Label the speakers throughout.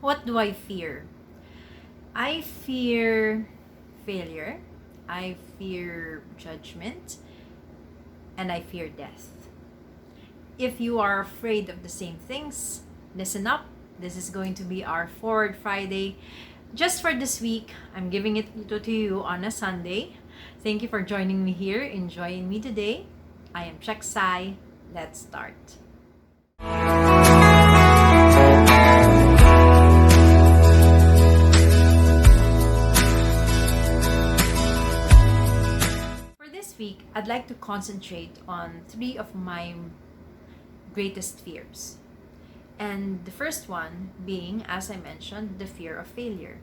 Speaker 1: What do I fear? I fear failure, I fear judgment, and I fear death. If you are afraid of the same things, listen up. This is going to be our Forward Friday. Just for this week, I'm giving it to you on a Sunday. Thank you for joining me here, enjoying me today. I am Chek Sai. Let's start. For this week, I'd like to concentrate on 3 of my greatest fears. And the first one being, as I mentioned, the fear of failure.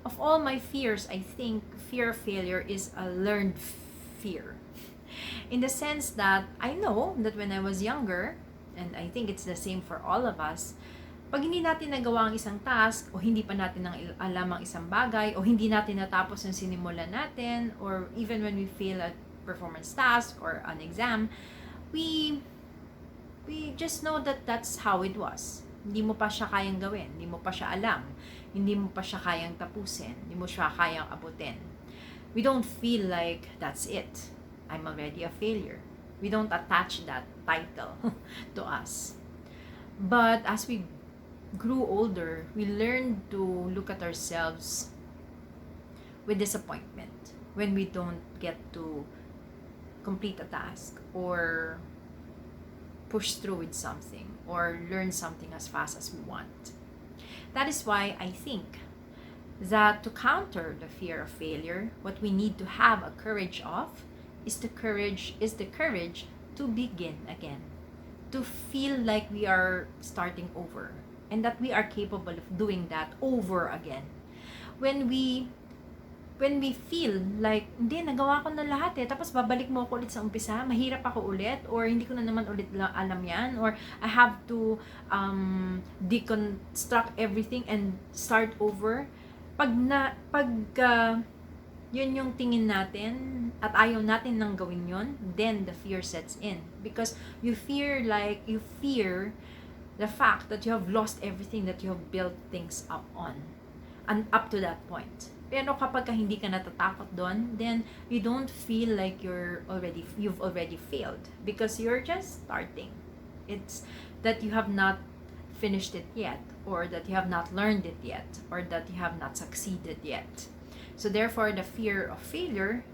Speaker 1: Of all my fears, I think fear of failure is a learned fear. In the sense that I know that when I was younger, and I think it's the same for all of us, pag hindi natin nagawa ang isang task, o hindi pa natin alam ang isang bagay, o hindi natin natapos yung sinimulan natin, or even when we fail at performance task or an exam, we just know that that's how it was. Hindi mo pa siya kayang gawin, hindi mo pa siya alam, hindi mo pa siya kayang tapusin, hindi mo siya kayang abutin. We don't feel like that's it. I'm already a failure. We don't attach that title to us. But as we grew older, we learned to look at ourselves with disappointment when we don't get to complete a task or push through with something or learn something as fast as we want. That is why I think that to counter the fear of failure, what we need to have a courage of is the courage to begin again, to feel like we are starting over and that we are capable of doing that over again. When we feel like, hindi, nagawa ko na lahat tapos babalik mo ako ulit sa umpisa, mahirap ako ulit, or hindi ko na naman ulit alam yan, or I have to deconstruct everything and start over. Yun yung tingin natin at ayaw natin nang gawin yun, then the fear sets in. Because you fear the fact that you have lost everything that you have built things up on and up to that point. Pero kapag hindi ka natatakot doon, then you don't feel like you've already failed because you're just starting. It's that you have not finished it yet, or that you have not learned it yet, or that you have not succeeded yet. So therefore, the fear of failure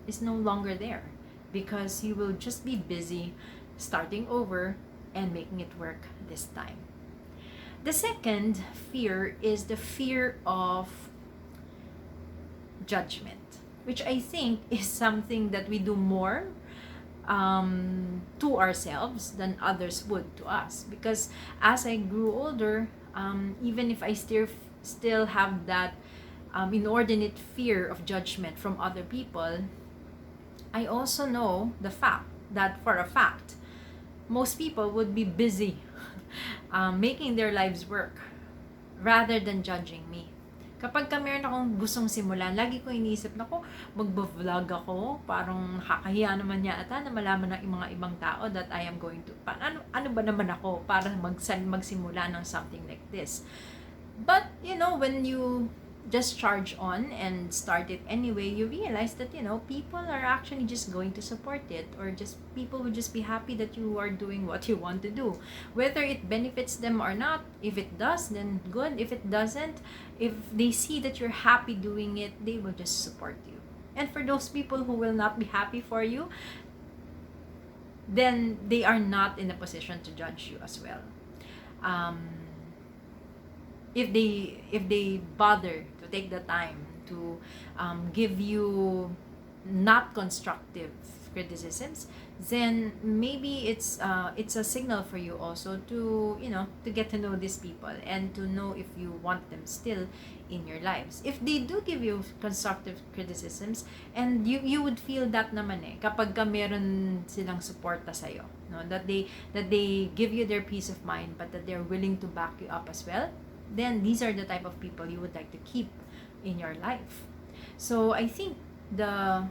Speaker 1: is no longer there because you will just be busy starting over and making it work this time. The second fear is the fear of judgment, which I think is something that we do more to ourselves than others would to us. Because as I grew older, even if I still have that inordinate fear of judgment from other people, I also know the fact that for a fact, most people would be busy making their lives work rather than judging me. Kapag meron akong gustong simulan, lagi ko iniisip na magbo-vlog ako, parang nakakahiya naman yata na malaman ng mga ibang tao that I am going to, ano ba naman ako para magsimula ng something like this. But, when you just charge on and start it anyway, you realize that, people are actually just going to support it, or just people will just be happy that you are doing what you want to do. Whether it benefits them or not, if it does, then good. If it doesn't, if they see that you're happy doing it, they will just support you. And for those people who will not be happy for you, then they are not in a position to judge you as well. If they bother to take the time to give you not constructive criticisms, then maybe it's a signal for you also to get to know these people and to know if you want them still in your lives. If they do give you constructive criticisms, and you would feel that naman kapag meron silang suporta sa'yo, that they give you their peace of mind, but that they're willing to back you up as well, then these are the type of people you would like to keep in your life. So I think the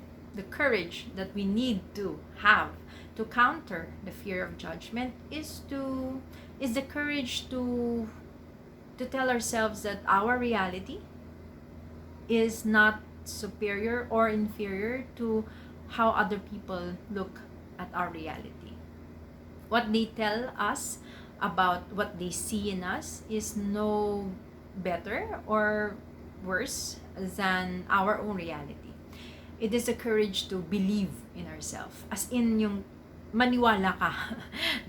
Speaker 1: courage that we need to have to counter the fear of judgment is the courage to to tell ourselves that our reality is not superior or inferior to how other people look at our reality. What they tell us about what they see in us is no better or worse than our own reality. It is the courage to believe in ourselves. As in yung maniwala ka.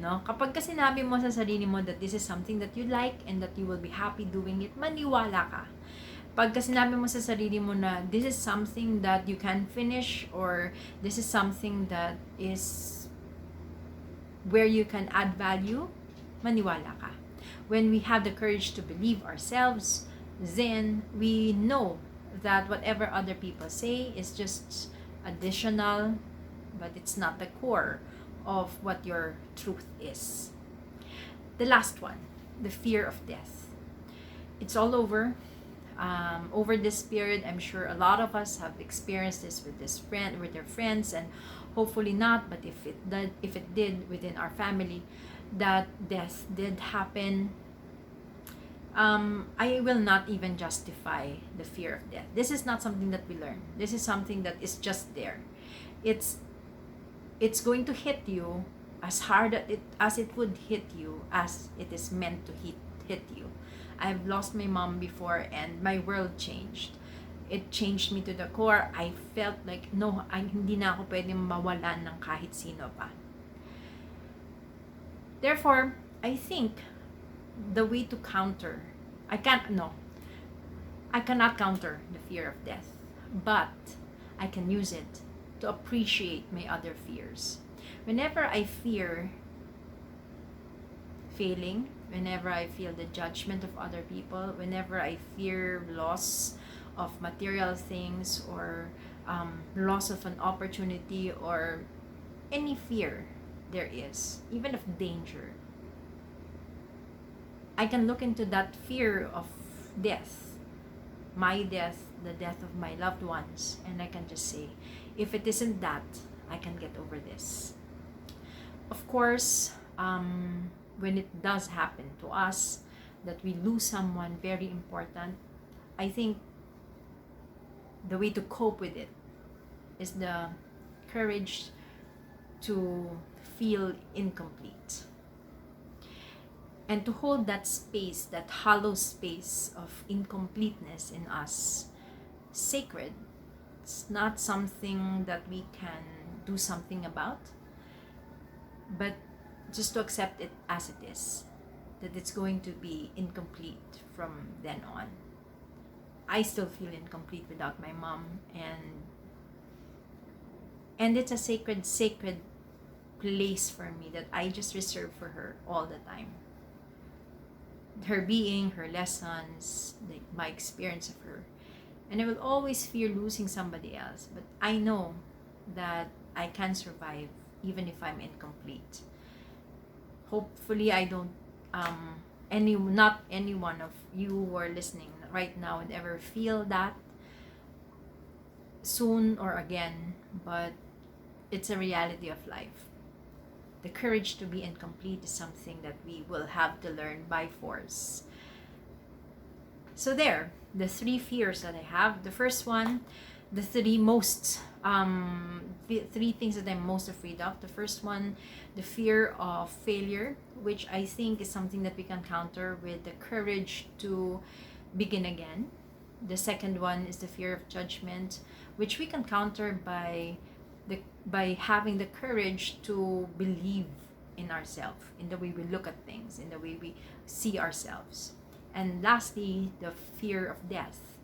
Speaker 1: No? Kapag ka sinabi mo sa sarili mo that this is something that you like and that you will be happy doing it, maniwala ka. Pagka sinabi mo sa sarili mo na this is something that you can finish, or this is something that is where you can add value, maniwala ka. When we have the courage to believe ourselves, then we know that whatever other people say is just additional, but it's not the core of what your truth is. The last one, the fear of death. It's all over. Over this period, I'm sure a lot of us have experienced this with their friends, and hopefully not. But if it did within our family, that death did happen. I will not even justify the fear of death. This is not something that we learn. This is something that is just there. It's going to hit you as hard as it would hit you, as it is meant to hit you. I've lost my mom before, and my world changed. It changed me to the core. I felt like, no, hindi na ako pwedeng mawalan ng kahit sino pa. Therefore, I think the way to counter, I cannot counter the fear of death, but I can use it to appreciate my other fears. Whenever I fear failing, whenever I feel the judgment of other people, whenever I fear loss of material things, or loss of an opportunity, or any fear there is, even of danger, I can look into that fear of death, my death, the death of my loved ones, and I can just say, if it isn't that, I can get over this. Of course, when it does happen to us, that we lose someone very important, I think the way to cope with it is the courage to feel incomplete and to hold that space, that hollow space of incompleteness in us, sacred. It's not something that we can do something about, but just to accept it as it is, that it's going to be incomplete from then on. I still feel incomplete without my mom, and it's a sacred place for me that I just reserve for her all the time. Her being, her lessons, my experience of her. And I will always fear losing somebody else, but I know that I can survive even if I'm incomplete. Hopefully I don't not any one of you who are listening right now would ever feel that soon or again, but it's a reality of life. The courage to be incomplete is something that we will have to learn by force. So there, the three fears that I have. The first one, the three things that I'm most afraid of. The first one, the fear of failure, which I think is something that we can counter with the courage to begin again. The second one is the fear of judgment, which we can counter by having the courage to believe in ourselves, in the way we look at things, in the way we see ourselves. And lastly, the fear of death,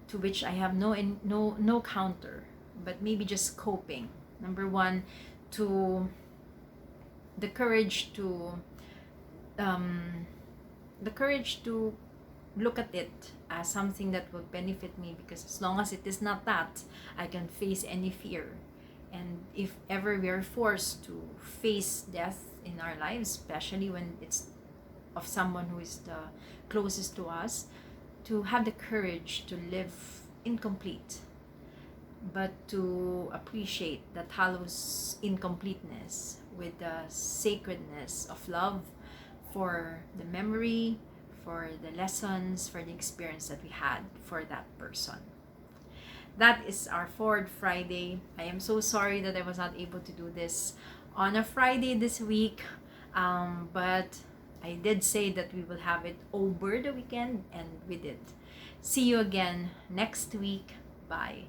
Speaker 1: to which I have no counter, but maybe just coping. Number one, the courage to look at it as something that will benefit me, because as long as it is not that, I can face any fear. And if ever we are forced to face death in our lives, especially when it's of someone who is the closest to us, to have the courage to live incomplete, but to appreciate that hollow incompleteness with the sacredness of love for the memory, for the lessons, for the experience that we had for that person. That is our Forward Friday. I am so sorry that I was not able to do this on a Friday this week, but I did say that we will have it over the weekend, and we did. See you again next week. Bye.